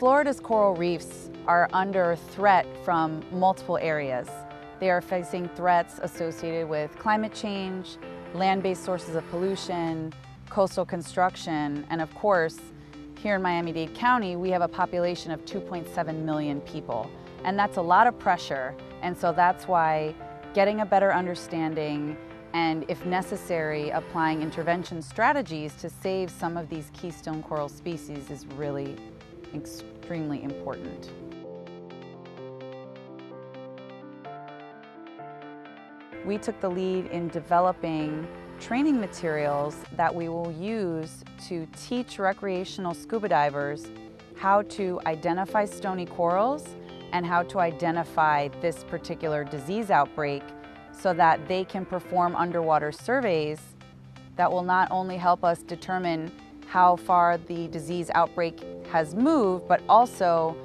Florida's coral reefs are under threat from multiple areas. They are facing threats associated with climate change, land-based sources of pollution, coastal construction, and of course, here in Miami-Dade County, we have a population of 2.7 million people. And that's a lot of pressure, and so that's why getting a better understanding and, if necessary, applying intervention strategies to save some of these keystone coral species is really extremely important. We took the lead in developing training materials that we will use to teach recreational scuba divers how to identify stony corals and how to identify this particular disease outbreak so that they can perform underwater surveys that will not only help us determine how far the disease outbreak has moved, but also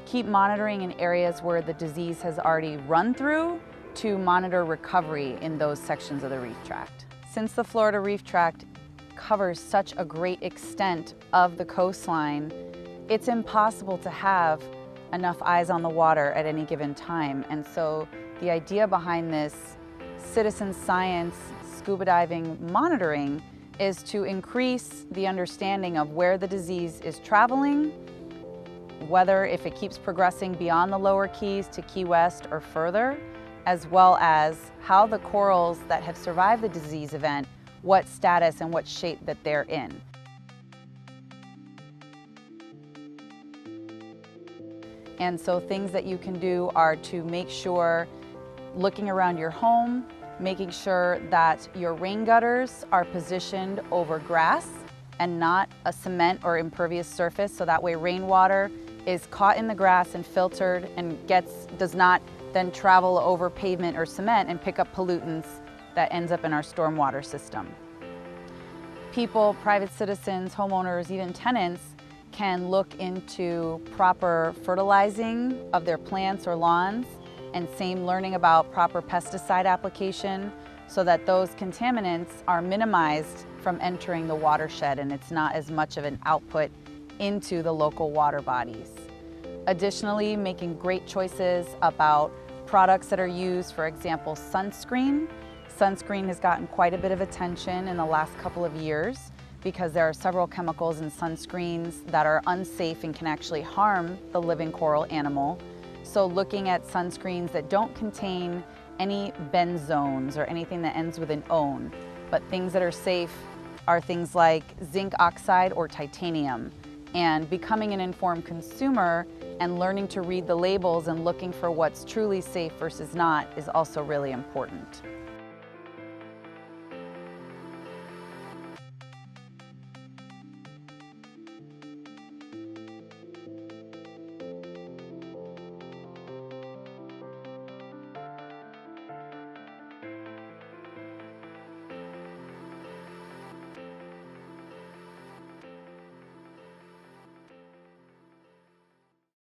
keep monitoring in areas where the disease has already run through to monitor recovery in those sections of the reef tract. Since the Florida Reef Tract covers such a great extent of the coastline, it's impossible to have enough eyes on the water at any given time. And so the idea behind this citizen science scuba diving monitoring is to increase the understanding of where the disease is traveling, whether if it keeps progressing beyond the lower Keys to Key West or further, as well as how the corals that have survived the disease event, what status and what shape that they're in. And so things that you can do are to make sure, looking around your home, making sure that your rain gutters are positioned over grass and not a cement or impervious surface, so that way rainwater is caught in the grass and filtered and does not then travel over pavement or cement and pick up pollutants that ends up in our stormwater system. People, private citizens, homeowners, even tenants can look into proper fertilizing of their plants or lawns, and same learning about proper pesticide application so that those contaminants are minimized from entering the watershed and it's not as much of an output into the local water bodies. Additionally, making great choices about products that are used, for example, sunscreen. Sunscreen has gotten quite a bit of attention in the last couple of years because there are several chemicals in sunscreens that are unsafe and can actually harm the living coral animal. So looking at sunscreens that don't contain any benzones or anything that ends with an "-one", but things that are safe are things like zinc oxide or titanium. And becoming an informed consumer and learning to read the labels and looking for what's truly safe versus not is also really important.